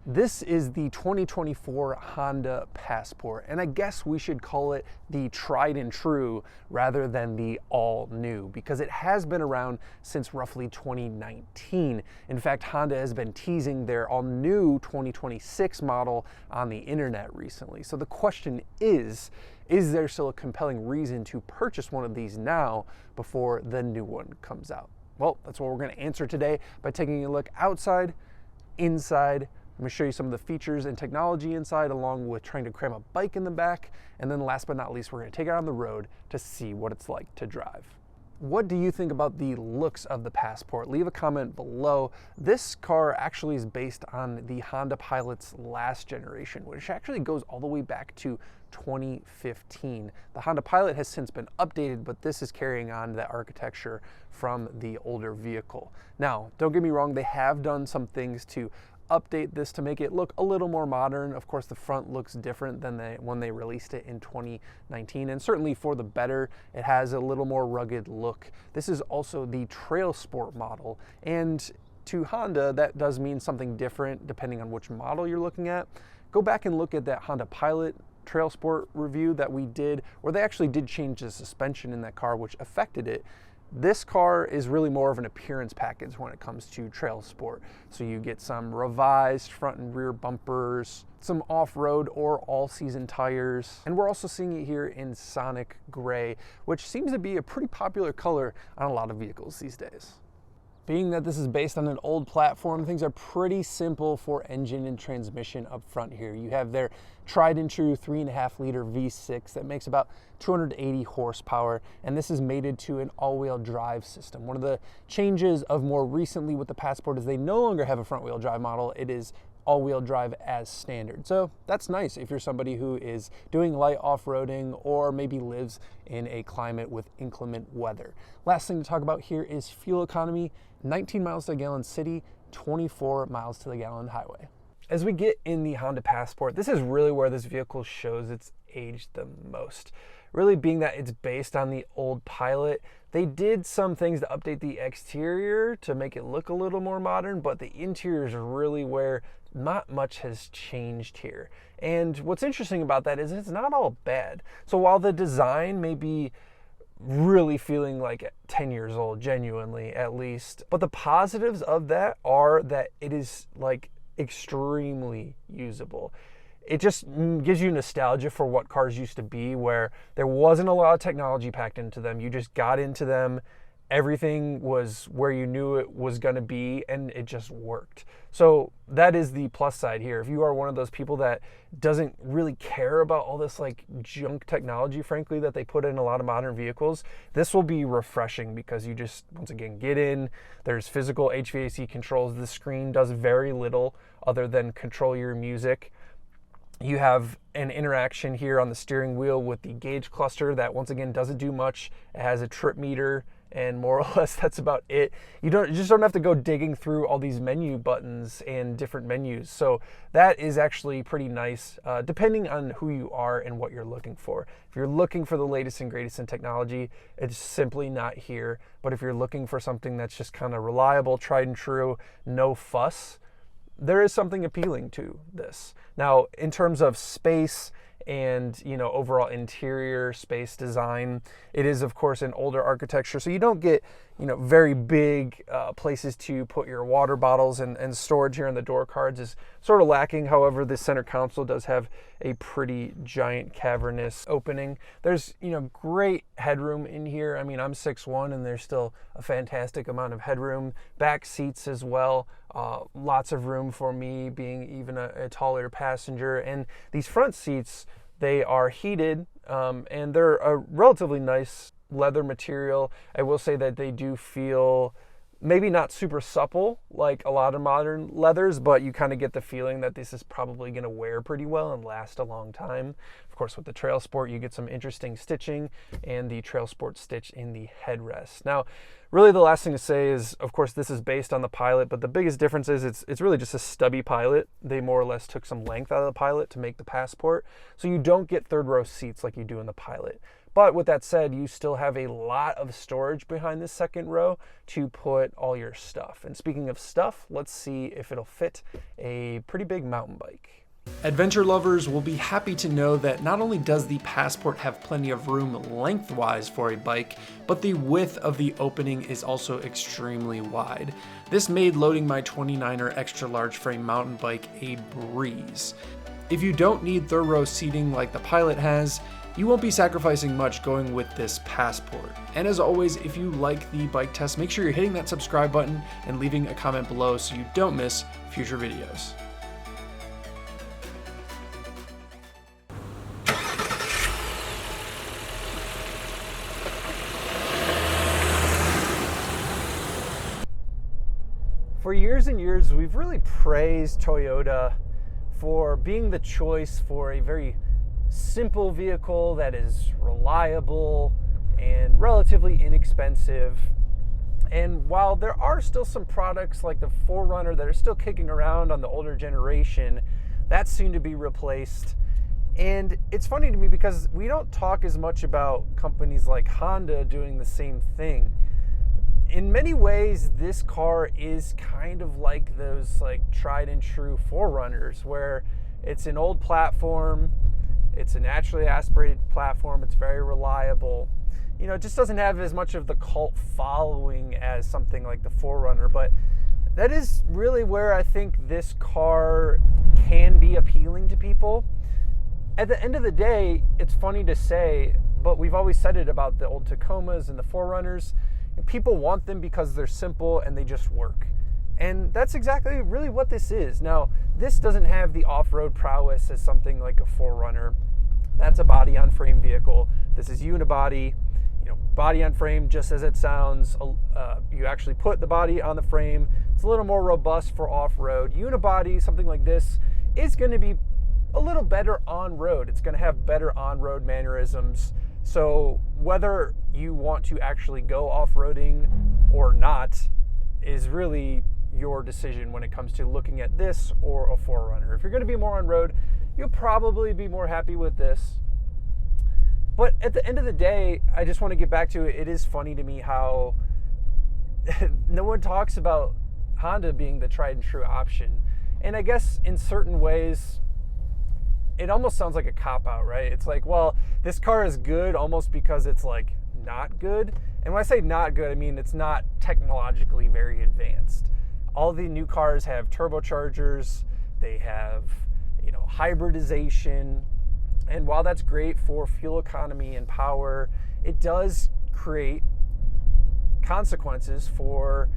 This is the 2024 Honda Passport, and I guess we should call it the tried and true rather than the all new, because it has been around since roughly 2019. In fact, Honda has been teasing their all new 2026 model on the internet recently. So the question is there still a compelling reason to purchase one of these now before the new one comes out? Well, that's what we're going to answer today by taking a look outside, inside. I'm going to show you some of the features and technology inside, along with trying to cram a bike in the back. And then last but not least, we're going to take it on the road to see what it's like to drive. What do you think about the looks of the Passport? Leave a comment below. This car actually is based on the Honda Pilot's last generation, which actually goes all the way back to 2015. The Honda Pilot has since been updated, but this is carrying on the architecture from the older vehicle. Now, don't get me wrong, they have done some things to update this to make it look a little more modern. Of course, the front looks different than when they released it in 2019, and certainly for the better. It has a little more rugged look. This is also the Trailsport model, and to Honda, that does mean something different depending on which model you're looking at. Go back and look at that Honda Pilot Trailsport review that we did, where they actually did change the suspension in that car, which affected it. This car is really more of an appearance package when it comes to Trailsport. So you get some revised front and rear bumpers, some off-road or all-season tires, and we're also seeing it here in Sonic Gray, which seems to be a pretty popular color on a lot of vehicles these days. Being that this is based on an old platform, things are pretty simple for engine and transmission up front here. You have their tried and true 3.5 liter V6 that makes about 280 horsepower, and this is mated to an all-wheel drive system. One of the changes of more recently with the Passport is they no longer have a front-wheel drive model. It is all-wheel drive as standard. So that's nice if you're somebody who is doing light off-roading or maybe lives in a climate with inclement weather. Last thing to talk about here is fuel economy. 19 miles to the gallon city, 24 miles to the gallon highway. As we get in the Honda Passport, this is really where this vehicle shows it's aged the most. Really being that it's based on the old Pilot. They did some things to update the exterior to make it look a little more modern, but the interior is really where not much has changed here. And what's interesting about that is it's not all bad. So while the design may be really feeling like 10 years old, genuinely at least, but the positives of that are that it is like extremely usable. It just gives you nostalgia for what cars used to be, where there wasn't a lot of technology packed into them. You just got into them. Everything was where you knew it was going to be, and it just worked. So that is the plus side here. If you are one of those people that doesn't really care about all this like junk technology, frankly, that they put in a lot of modern vehicles, this will be refreshing because you just, once again, get in. There's physical HVAC controls. The screen does very little other than control your music. You have an interaction here on the steering wheel with the gauge cluster that, once again, doesn't do much. It has a trip meter, and more or less that's about it. You just don't have to go digging through all these menu buttons and different menus. So that is actually pretty nice, depending on who you are and what you're looking for. If you're looking for the latest and greatest in technology, it's simply not here. But if you're looking for something that's just kind of reliable, tried and true, no fuss, there is something appealing to this. Now, in terms of space and, overall interior space design, it is, of course, an older architecture, so you don't get, very big places to put your water bottles, and storage here in the door cards is sort of lacking. However, the center console does have a pretty giant cavernous opening. There's, great headroom in here. I mean, I'm 6'1", and there's still a fantastic amount of headroom. Back seats as well. Lots of room for me, being even a taller passenger. And these front seats, they are heated, and they're a relatively nice leather material. I will say that they do feel maybe not super supple like a lot of modern leathers, but you kind of get the feeling that this is probably going to wear pretty well and last a long time. Of course, with the Trailsport, you get some interesting stitching and the Trailsport stitch in the headrest. Now, really the last thing to say is, of course, this is based on the Pilot, but the biggest difference is it's really just a stubby Pilot. They more or less took some length out of the Pilot to make the Passport, so you don't get third row seats like you do in the Pilot. But with that said, you still have a lot of storage behind this second row to put all your stuff. And speaking of stuff, let's see if it'll fit a pretty big mountain bike. Adventure lovers will be happy to know that not only does the Passport have plenty of room lengthwise for a bike, but the width of the opening is also extremely wide. This made loading my 29er extra large frame mountain bike a breeze. If you don't need third row seating like the Pilot has, you won't be sacrificing much going with this Passport. And as always, if you like the bike test, make sure you're hitting that subscribe button and leaving a comment below so you don't miss future videos. For years and years, we've really praised Toyota for being the choice for a very simple vehicle that is reliable and relatively inexpensive. And while there are still some products like the 4Runner that are still kicking around on the older generation, that's soon to be replaced. And it's funny to me because we don't talk as much about companies like Honda doing the same thing. In many ways, this car is kind of like those like tried and true 4Runners, where it's an old platform, it's a naturally aspirated platform, it's very reliable. You know, it just doesn't have as much of the cult following as something like the 4Runner, but that is really where I think this car can be appealing to people. At the end of the day, it's funny to say, but we've always said it about the old Tacomas and the 4Runners. People want them because they're simple and they just work. And that's exactly really what this is. Now, this doesn't have the off-road prowess as something like a 4Runner. That's a body-on-frame vehicle. This is unibody, body on frame, just as it sounds. You actually put the body on the frame. It's a little more robust for off-road. Unibody, something like this, is going to be a little better on-road. It's going to have better on-road mannerisms. So whether you want to actually go off-roading or not is really your decision when it comes to looking at this or a 4Runner. If you're going to be more on-road, you'll probably be more happy with this. But at the end of the day, I just want to get back to it. It is funny to me how no one talks about Honda being the tried and true option. And I guess in certain ways, it almost sounds like a cop-out, right? It's like, well, this car is good almost because it's like not good. And when I say not good, I mean it's not technologically very advanced. All the new cars have turbochargers, they have, hybridization. And while that's great for fuel economy and power, it does create consequences for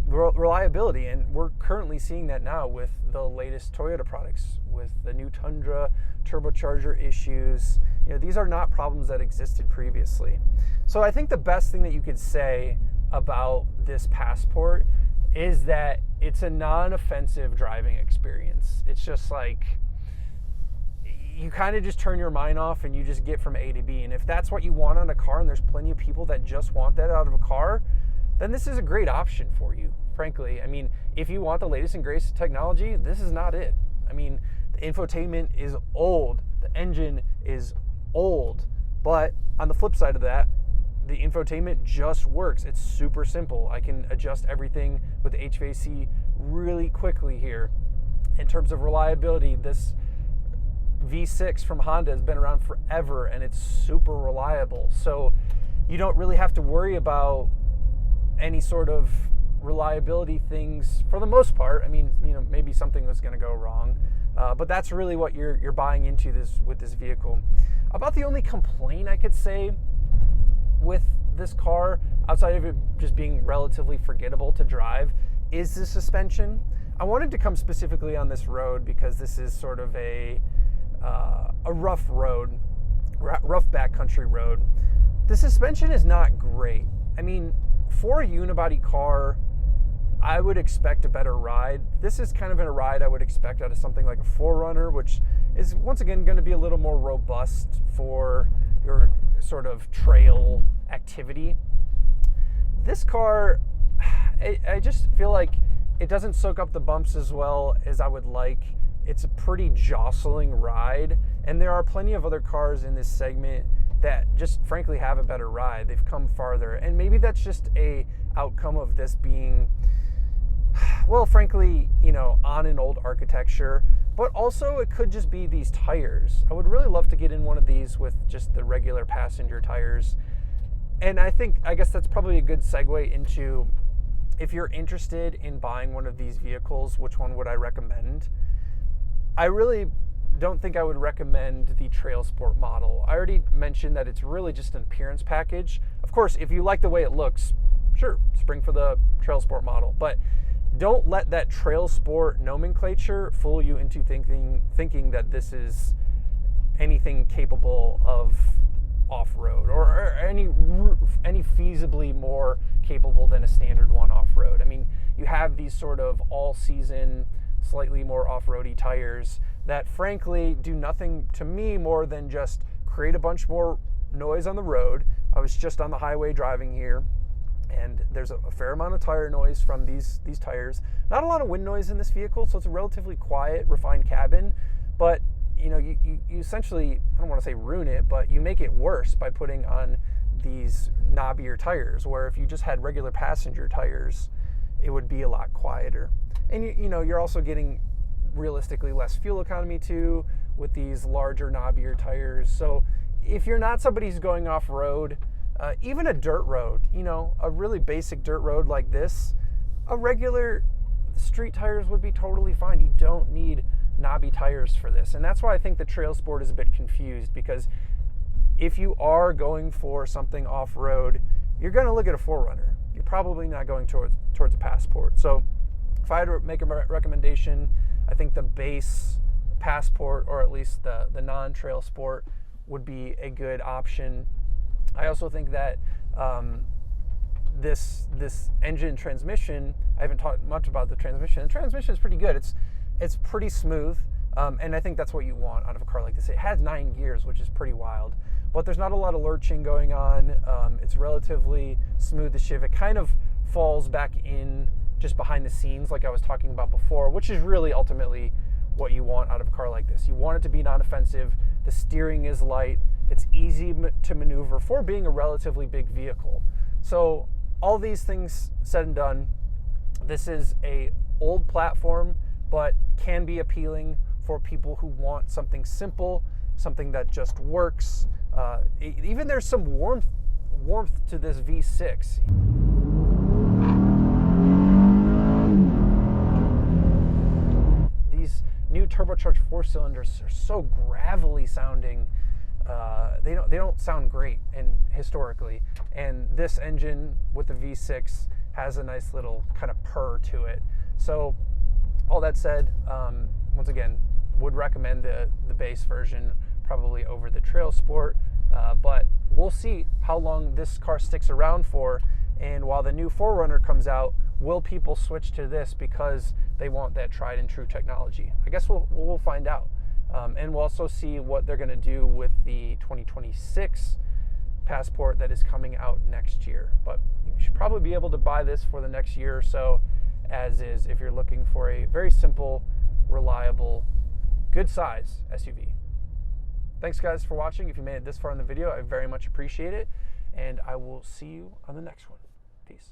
reliability. And we're currently seeing that now with the latest Toyota products, with the new Tundra turbocharger issues. These are not problems that existed previously. So I think the best thing that you could say about this Passport is that it's a non-offensive driving experience. It's just like, you kind of just turn your mind off and you just get from A to B. And if that's what you want on a car, and there's plenty of people that just want that out of a car, then this is a great option for you, frankly. I mean, if you want the latest and greatest technology, this is not it. I mean, the infotainment is old, the engine is old, but on the flip side of that, the infotainment just works. It's super simple. I can adjust everything with the HVAC really quickly here. In terms of reliability, this V6 from Honda has been around forever and it's super reliable. So you don't really have to worry about any sort of reliability things for the most part. I mean, maybe something was going to go wrong, but that's really what you're buying into with this vehicle. About the only complaint I could say with this car, outside of it just being relatively forgettable to drive, is the suspension. I wanted to come specifically on this road because this is sort of a rough road, rough backcountry road. The suspension is not great. I mean, for a unibody car, I would expect a better ride. This is kind of a ride I would expect out of something like a 4Runner, which is once again going to be a little more robust for your sort of trail activity. This car, I just feel like it doesn't soak up the bumps as well as I would like. It's a pretty jostling ride, and there are plenty of other cars in this segment that just frankly have a better ride. They've come farther, and maybe that's just a outcome of this being, well, frankly, you know, on an old architecture, but also it could just be these tires. I would really love to get in one of these with just the regular passenger tires. And I guess that's probably a good segue into, if you're interested in buying one of these vehicles, which one would I recommend? I really don't think I would recommend the Trailsport model. I already mentioned that it's really just an appearance package. Of course, if you like the way it looks, sure, spring for the Trailsport model, but don't let that Trailsport nomenclature fool you into thinking that this is anything capable of off-road, or any feasibly more capable than a standard one off-road. I mean, you have these sort of all-season, slightly more off-roady tires that frankly do nothing to me more than just create a bunch more noise on the road. I was just on the highway driving here, and there's a fair amount of tire noise from these tires. Not a lot of wind noise in this vehicle, so it's a relatively quiet, refined cabin, but you know, you essentially, I don't want to say ruin it, but you make it worse by putting on these knobbier tires, where if you just had regular passenger tires, it would be a lot quieter. And you know, you're also getting realistically less fuel economy too with these larger knobbier tires. So if you're not somebody who's going off-road, even a dirt road, you know, a really basic dirt road like this, a regular street tires would be totally fine. You don't need knobby tires for this. And that's why I think the Trailsport is a bit confused, because if you are going for something off-road, you're going to look at a 4Runner. You're probably not going towards a Passport. So if I had to make a recommendation, I think the base Passport, or at least the non-Trailsport, would be a good option. I also think that this engine transmission, I haven't talked much about the transmission. The transmission is pretty good. It's pretty smooth, and I think that's what you want out of a car like this. It has 9 gears, which is pretty wild, but there's not a lot of lurching going on. It's relatively smooth to shift. It kind of falls back in just behind the scenes like I was talking about before, which is really ultimately what you want out of a car like this. You want it to be non-offensive. The steering is light. It's easy to maneuver for being a relatively big vehicle. So all these things said and done, this is a old platform, but can be appealing for people who want something simple, something that just works. Even there's some warmth to this V6. These new turbocharged 4-cylinders are so gravelly sounding. They don't sound great historically, and this engine with the V6 has a nice little kind of purr to it. So all that said, once again, would recommend the base version probably over the Trailsport, but we'll see how long this car sticks around for. And while the new 4Runner comes out, will people switch to this because they want that tried and true technology? I guess we'll find out. And we'll also see what they're going to do with the 2026 Passport that is coming out next year. But you should probably be able to buy this for the next year or so, as is, if you're looking for a very simple, reliable, good size SUV. Thanks guys for watching. If you made it this far in the video, I very much appreciate it, and I will see you on the next one. Peace.